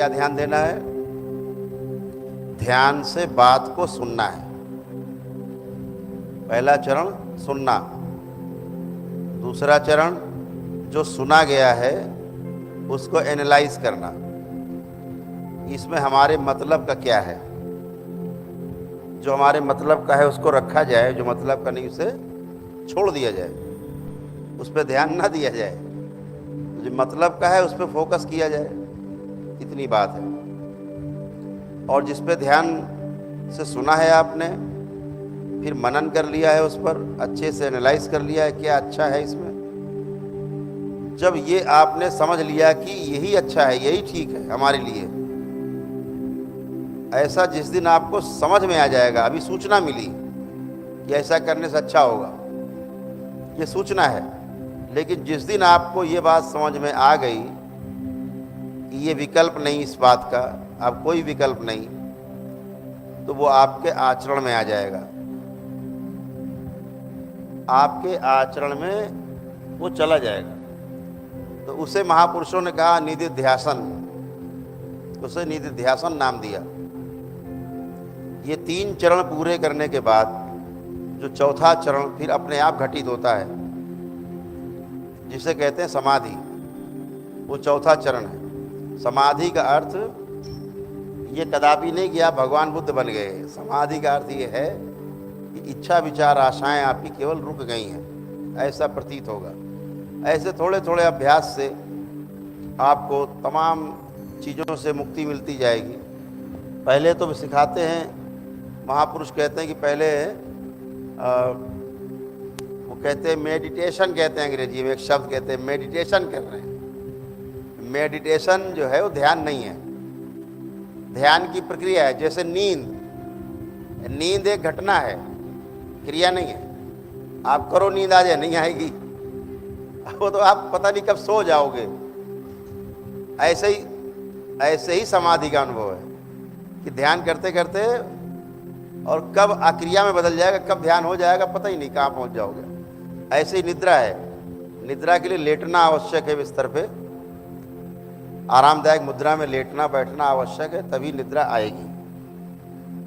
क्या ध्यान देना है? ध्यान से बात को सुनना है। पहला चरण सुनना। दूसरा चरण जो सुना गया है उसको एनालाइज करना, इसमें हमारे मतलब का क्या है। जो हमारे मतलब का है उसको रखा जाए, जो मतलब का नहीं उसे छोड़ दिया जाए, उस पर ध्यान ना दिया जाए। जो मतलब का है उस पर फोकस किया जाए, इतनी बात है। और जिस पे ध्यान से सुना है आपने, फिर मनन कर लिया है, उस पर अच्छे से एनालाइज कर लिया है क्या अच्छा है इसमें। जब ये आपने समझ लिया कि यही अच्छा है, यही ठीक है हमारे लिए, ऐसा जिस दिन आपको समझ में आ जाएगा, अभी सूचना मिली कि ऐसा करने से अच्छा होगा, ये सूचना है, लेकिन जिस दिन आपको ये बात समझ में आ गई कि ये विकल्प नहीं इस बात का, अब कोई विकल्प नहीं, तो वो आपके आचरण में आ जाएगा। आपके आचरण में वो चला जाएगा। तो उसे महापुरुषों ने कहा निधिध्यासन, उसे निधिध्यासन नाम दिया। ये 3 चरण पूरे करने के बाद जो चौथा चरण फिर अपने आप घटित होता है, जिसे कहते हैं समाधि, वो चौथा चरण है। समाधि का अर्थ ये कदापि नहीं कि आप भगवान बुद्ध बन गए। समाधि का अर्थ ये है कि इच्छा विचार आशाएं आपकी केवल रुक गई हैं, ऐसा प्रतीत होगा। ऐसे थोड़े थोड़े अभ्यास से आपको तमाम चीज़ों से मुक्ति मिलती जाएगी। पहले तो सिखाते हैं, महापुरुष कहते हैं कि पहले वो कहते हैं मेडिटेशन, कहते हैं अंग्रेजी में एक शब्द कहते हैं मेडिटेशन कर रहे हैं। मेडिटेशन जो है वो ध्यान नहीं है, ध्यान की प्रक्रिया है। जैसे नींद एक घटना है, क्रिया नहीं है। आप करो नींद आ जाए, नहीं आएगी, वो तो आप पता नहीं कब सो जाओगे। ऐसे ही समाधि का अनुभव है कि ध्यान करते करते और कब क्रिया में बदल जाएगा, कब ध्यान हो जाएगा पता ही नहीं, कहाँ पहुँच जाओगे। ऐसे ही निद्रा है। निद्रा के लिए लेटना आवश्यक है, बिस्तर पे आरामदायक मुद्रा में लेटना बैठना आवश्यक है, तभी निद्रा आएगी।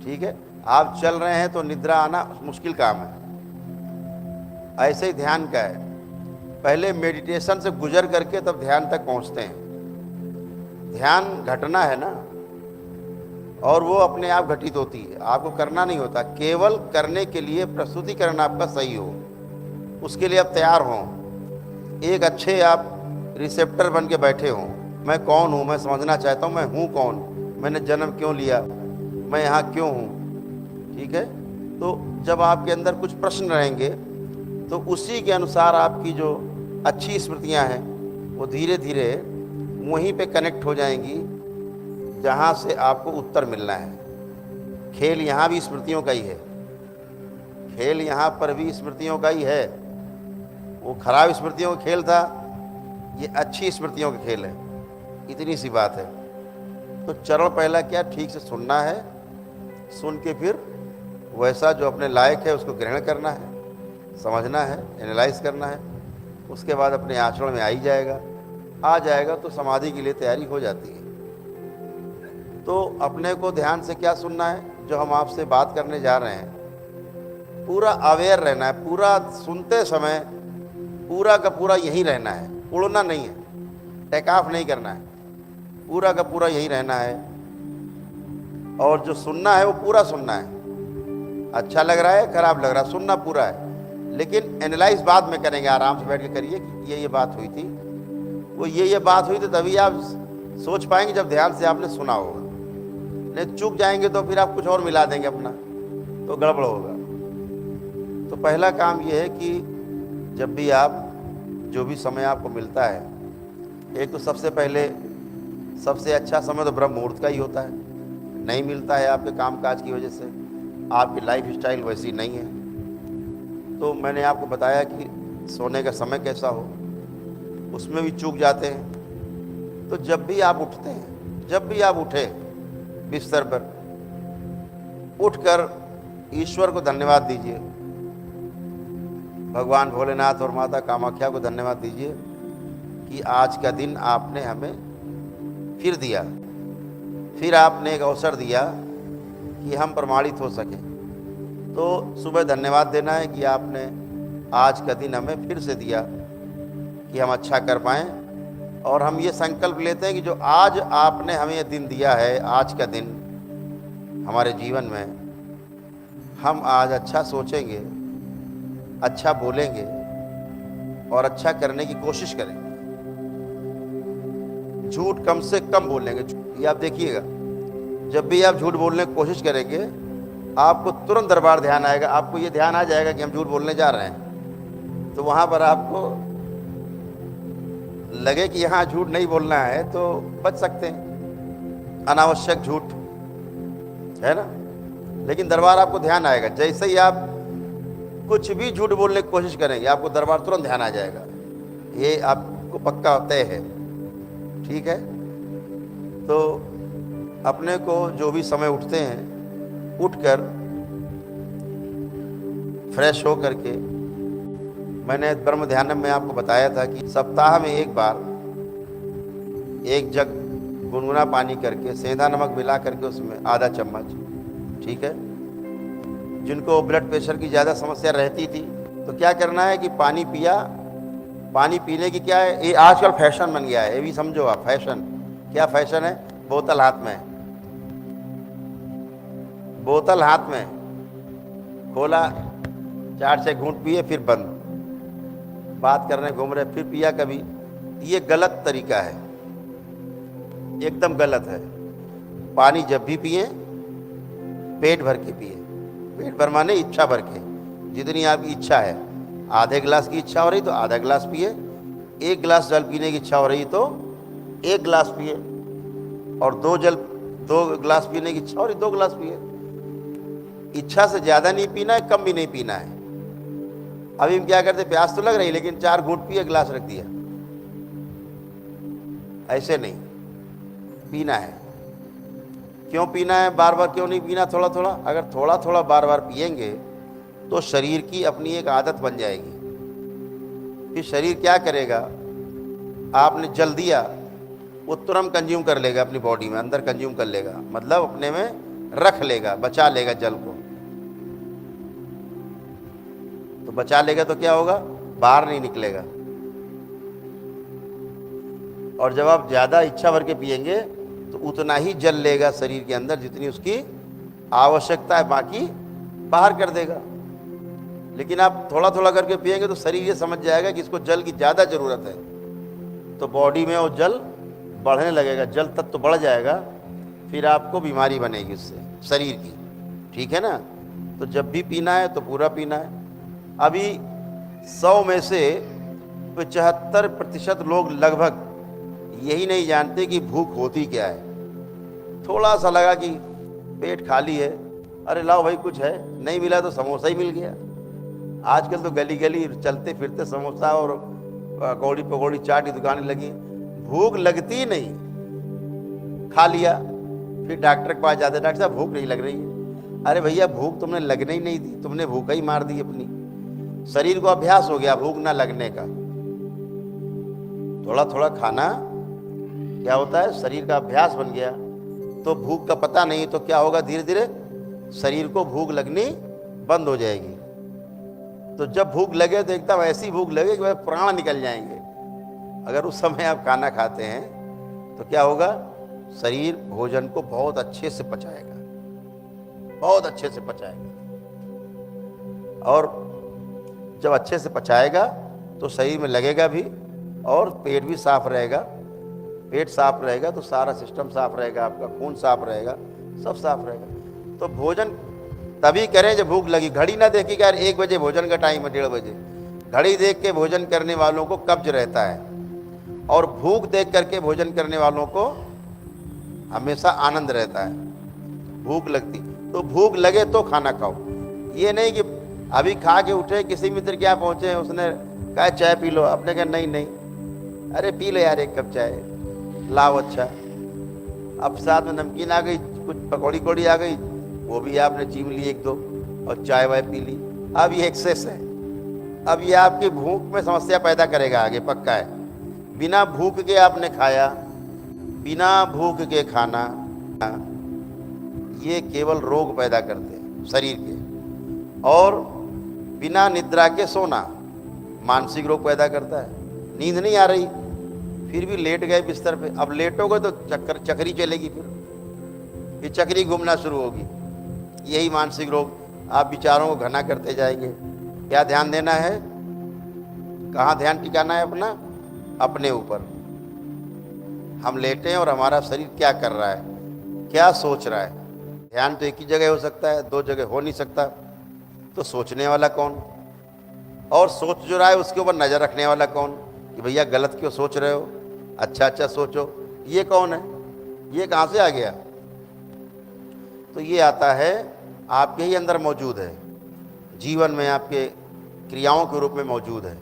ठीक है, आप चल रहे हैं तो निद्रा आना मुश्किल काम है। ऐसे ही ध्यान का है, पहले मेडिटेशन से गुजर करके तब ध्यान तक पहुंचते हैं। ध्यान घटना है ना, और वो अपने आप घटित होती है, आपको करना नहीं होता। केवल करने के लिए प्रस्तुतिकरण आपका सही हो, उसके लिए आप तैयार हों, एक अच्छे आप रिसेप्टर बन के बैठे हों। मैं कौन हूँ, मैं समझना चाहता हूँ मैं हूँ कौन, मैंने जन्म क्यों लिया, मैं यहाँ क्यों हूँ। ठीक है, तो जब आपके अंदर कुछ प्रश्न रहेंगे तो उसी के अनुसार आपकी जो अच्छी स्मृतियाँ हैं वो धीरे धीरे वहीं पे कनेक्ट हो जाएंगी जहाँ से आपको उत्तर मिलना है। खेल यहाँ भी स्मृतियों का ही है, खेल यहाँ पर भी स्मृतियों का ही है। वो खराब स्मृतियों का खेल था, ये अच्छी स्मृतियों का खेल है, इतनी सी बात है। तो चरण पहला क्या, ठीक से सुनना है, सुन के फिर वैसा जो अपने लायक है उसको ग्रहण करना है, समझना है, एनालाइज करना है। उसके बाद अपने आचरण में आ जाएगा तो समाधि के लिए तैयारी हो जाती है। तो अपने को ध्यान से क्या सुनना है, जो हम आपसे बात करने जा रहे हैं, पूरा अवेयर रहना है। पूरा सुनते समय पूरा का पूरा यहीं रहना है, उड़ना नहीं है, टेक ऑफ नहीं करना है, पूरा का पूरा यहीं रहना है। और जो सुनना है वो पूरा सुनना है। अच्छा लग रहा है, खराब लग रहा है, सुनना पूरा है, लेकिन एनालाइज बाद में करेंगे। आराम से बैठ के करिए कि ये बात हुई थी, वो ये बात हुई थी, तभी आप सोच पाएंगे जब ध्यान से आपने सुना होगा। नहीं चूक जाएंगे तो फिर आप कुछ और मिला देंगे अपना, तो गड़बड़ होगा। तो पहला काम ये है कि जब भी आप जो भी समय आपको मिलता है, एक तो सबसे पहले सबसे अच्छा समय तो ब्रह्म मुहूर्त का ही होता है। नहीं मिलता है आपके कामकाज की वजह से, आपकी लाइफ स्टाइल वैसी नहीं है, तो मैंने आपको बताया कि सोने का समय कैसा हो, उसमें भी चूक जाते हैं। तो जब भी आप उठते हैं, जब भी आप उठे बिस्तर पर, उठकर ईश्वर को धन्यवाद दीजिए, भगवान भोलेनाथ और माता कामाख्या को धन्यवाद दीजिए कि आज का दिन आपने हमें फिर दिया, फिर आपने एक अवसर दिया कि हम प्रमाणित हो सके। तो सुबह धन्यवाद देना है कि आपने आज का दिन हमें फिर से दिया कि हम अच्छा कर पाएँ। और हम ये संकल्प लेते हैं कि जो आज आपने हमें ये दिन दिया है, आज का दिन हमारे जीवन में, हम आज अच्छा सोचेंगे, अच्छा बोलेंगे और अच्छा करने की कोशिश करेंगे। झूठ कम से कम बोलेंगे। ये आप देखिएगा, जब भी आप झूठ बोलने की कोशिश करेंगे आपको तुरंत दरबार ध्यान आएगा। आपको ये ध्यान आ जाएगा कि हम झूठ बोलने जा रहे हैं, तो वहाँ पर आपको लगे कि यहाँ झूठ नहीं बोलना है तो बच सकते हैं, अनावश्यक झूठ, है ना। लेकिन दरबार आपको ध्यान आएगा। जैसे ही आप कुछ भी झूठ बोलने की कोशिश करेंगे आपको दरबार तुरंत ध्यान आ जाएगा। ये आपको पक्का तय है, ठीक है। तो अपने को जो भी समय उठते हैं, उठकर फ्रेश हो करके, मैंने ब्रह्म ध्यान में आपको बताया था कि सप्ताह में एक बार एक जग गुनगुना पानी करके सेंधा नमक मिला करके उसमें आधा चम्मच, ठीक है। जिनको ब्लड प्रेशर की ज़्यादा समस्या रहती थी तो क्या करना है कि पानी पिया। पानी पीने की क्या है, ये आजकल फैशन बन गया है, ये भी समझो आप। फैशन क्या फैशन है? बोतल हाथ में, बोतल हाथ में खोला, 4-6 घूंट पिए, फिर बंद, बात करने घूम रहे, फिर पिया कभी। ये गलत तरीका है, एकदम गलत है। पानी जब भी पिए पेट भर के पिए। पेट भर माने इच्छा भर के, जितनी आपकी इच्छा है। आधे गिलास की इच्छा हो रही तो आधा गिलास पिए, 1 गिलास जल पीने की इच्छा हो रही तो 1 गिलास पिए, और 2 गिलास पीने की इच्छा हो रही 2 गिलास पिए। इच्छा से ज़्यादा नहीं पीना है, कम भी नहीं पीना है। अभी हम क्या करते, प्यास तो लग रही लेकिन 4 घूंट पिए, गिलास रख दिया। ऐसे नहीं पीना है। क्यों पीना है, बार बार क्यों नहीं पीना, थोड़ा थोड़ा? अगर थोड़ा थोड़ा बार बार पिएंगे तो शरीर की अपनी एक आदत बन जाएगी। फिर शरीर क्या करेगा, आपने जल दिया वो तुरंत कंज्यूम कर लेगा, अपनी बॉडी में अंदर कंज्यूम कर लेगा, मतलब अपने में रख लेगा, बचा लेगा जल को। तो बचा लेगा तो क्या होगा, बाहर नहीं निकलेगा। और जब आप ज़्यादा इच्छा भर के पिएंगे तो उतना ही जल लेगा शरीर के अंदर जितनी उसकी आवश्यकता है, बाकी बाहर कर देगा। लेकिन आप थोड़ा थोड़ा करके पिएंगे तो शरीर ये समझ जाएगा कि इसको जल की ज़्यादा ज़रूरत है, तो बॉडी में वो जल बढ़ने लगेगा, जल तत्व तो बढ़ जाएगा, फिर आपको बीमारी बनेगी उससे शरीर की, ठीक है ना। तो जब भी पीना है तो पूरा पीना है। अभी 100 में से 75% लोग लगभग यही नहीं जानते कि भूख होती क्या है। थोड़ा सा लगा कि पेट खाली है, अरे लाओ भाई कुछ है, नहीं मिला तो समोसा ही मिल गया। आजकल तो गली गली चलते फिरते समोसा और पकौड़ी पकौड़ी चाट की दुकानें लगी। भूख लगती ही नहीं, खा लिया, फिर डॉक्टर के पास जाते, डॉक्टर साहब भूख नहीं लग रही है। अरे भैया भूख तुमने लगने ही नहीं दी, तुमने भूख ही मार दी अपनी। शरीर को अभ्यास हो गया भूख ना लगने का। थोड़ा थोड़ा खाना क्या होता है, शरीर का अभ्यास बन गया तो भूख का पता नहीं, तो क्या होगा, धीरे धीरे शरीर को भूख लगनी बंद हो जाएगी। तो जब भूख लगे तो एकदम ऐसी भूख लगे कि वह प्राण निकल जाएंगे। अगर उस समय आप खाना खाते हैं तो क्या होगा, शरीर भोजन को बहुत अच्छे से पचाएगा, बहुत अच्छे से पचाएगा। और जब अच्छे से पचाएगा तो शरीर में लगेगा भी, और पेट भी साफ रहेगा। पेट साफ रहेगा तो सारा सिस्टम साफ रहेगा, आपका खून साफ रहेगा, सब साफ रहेगा। तो भोजन तभी करें जब भूख लगी। घड़ी ना देखी कि यार 1 बजे भोजन का टाइम है, 1:30 बजे। घड़ी देख के भोजन करने वालों को कब्ज रहता है, और भूख देख करके भोजन करने वालों को हमेशा आनंद रहता है। भूख लगती तो भूख लगे तो खाना खाओ। ये नहीं कि अभी खा के उठे, किसी मित्र के यहाँ पहुँचे, उसने कहा चाय पी लो, आपने कहा नहीं नहीं, अरे पी लो यार 1 कप चाय, लाओ। अच्छा, अब साथ में नमकीन आ गई, कुछ पकौड़ी कौड़ी आ गई, वो भी आपने चीम ली 1-2, और चाय वाय पी ली। अब ये एक्सेस है। अब ये आपकी भूख में समस्या पैदा करेगा आगे, पक्का है। बिना भूख के आपने खाया, बिना भूख के खाना ये केवल रोग पैदा करते हैं शरीर के, और बिना निद्रा के सोना मानसिक रोग पैदा करता है। नींद नहीं आ रही, फिर भी लेट गए बिस्तर पे, अब लेटोगे तो चक्री चलेगी, फिर चक्री घूमना शुरू होगी। यही मानसिक रोग, आप विचारों को घना करते जाएंगे। क्या ध्यान देना है, कहाँ ध्यान टिकाना है अपना? अपने ऊपर। हम लेटे हैं और हमारा शरीर क्या कर रहा है, क्या सोच रहा है। ध्यान तो एक ही जगह हो सकता है, दो जगह हो नहीं सकता। तो सोचने वाला कौन, और सोच जो रहा है उसके ऊपर नज़र रखने वाला कौन, कि भैया गलत क्यों सोच रहे हो, अच्छा अच्छा सोचो, ये कौन है? ये कहाँ से आ गया? तो ये आता है आपके ही अंदर मौजूद है, जीवन में आपके क्रियाओं के रूप में मौजूद है।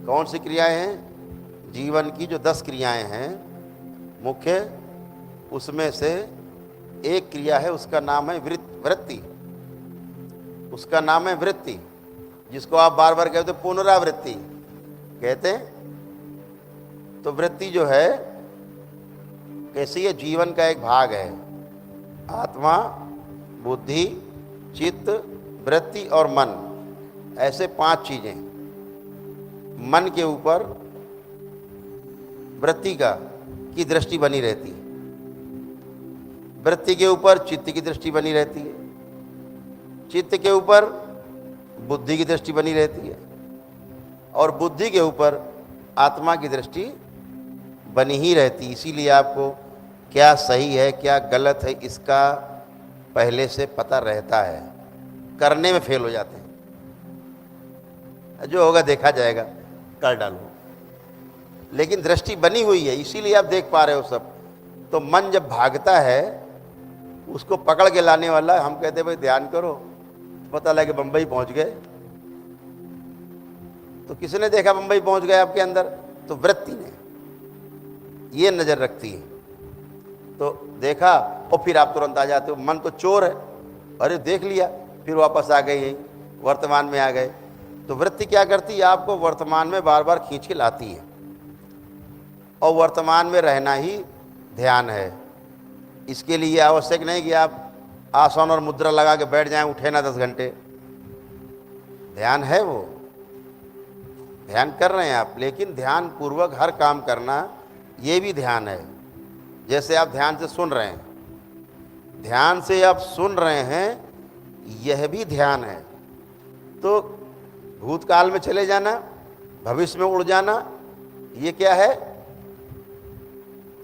कौन सी क्रियाएं हैं? जीवन की जो 10 क्रियाएं हैं मुख्य, उसमें से एक क्रिया है, उसका नाम है वृत्ति। उसका नाम है वृत्ति, जिसको आप बार बार कहते हो पुनरावृत्ति कहते हैं। तो वृत्ति जो है कैसी है? जीवन का एक भाग है। आत्मा, बुद्धि, चित्त, वृत्ति और मन, ऐसे 5 चीजें। मन के ऊपर वृत्ति की दृष्टि बनी रहती है, वृत्ति के ऊपर चित्त की दृष्टि बनी रहती है, चित्त के ऊपर बुद्धि की दृष्टि बनी रहती है, और बुद्धि के ऊपर आत्मा की दृष्टि बनी ही रहती है। इसीलिए आपको क्या सही है क्या गलत है इसका पहले से पता रहता है, करने में फेल हो जाते हैं। जो होगा देखा जाएगा, कर डालो, लेकिन दृष्टि बनी हुई है, इसीलिए आप देख पा रहे हो सब। तो मन जब भागता है, उसको पकड़ के लाने वाला, हम कहते हैं भाई ध्यान करो, पता लगे बंबई पहुंच गए। तो किसने देखा बंबई पहुंच गए आपके अंदर? तो वृत्ति ने, ये नजर रखती है। तो देखा और फिर आप तुरंत आ जाते हो, मन तो चोर है, अरे देख लिया, फिर वापस आ गए, यही वर्तमान में आ गए। तो वृत्ति क्या करती है? आपको वर्तमान में बार बार खींच के लाती है, और वर्तमान में रहना ही ध्यान है। इसके लिए आवश्यक नहीं कि आप आसन और मुद्रा लगा के बैठ जाएं, उठे ना 10 घंटे। ध्यान है, वो ध्यान कर रहे हैं आप, लेकिन ध्यान पूर्वक हर काम करना, ये भी ध्यान है। जैसे आप ध्यान से सुन रहे हैं, ध्यान से आप सुन रहे हैं, यह भी ध्यान है। तो भूतकाल में चले जाना, भविष्य में उड़ जाना, ये क्या है?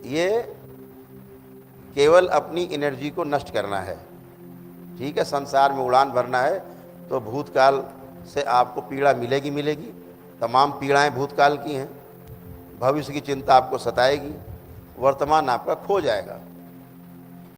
ये केवल अपनी एनर्जी को नष्ट करना है। ठीक है, संसार में उड़ान भरना है, तो भूतकाल से आपको पीड़ा मिलेगी मिलेगी, तमाम पीड़ाएं भूतकाल की हैं। भविष्य की चिंता आपको सताएगी, वर्तमान आपका खो जाएगा।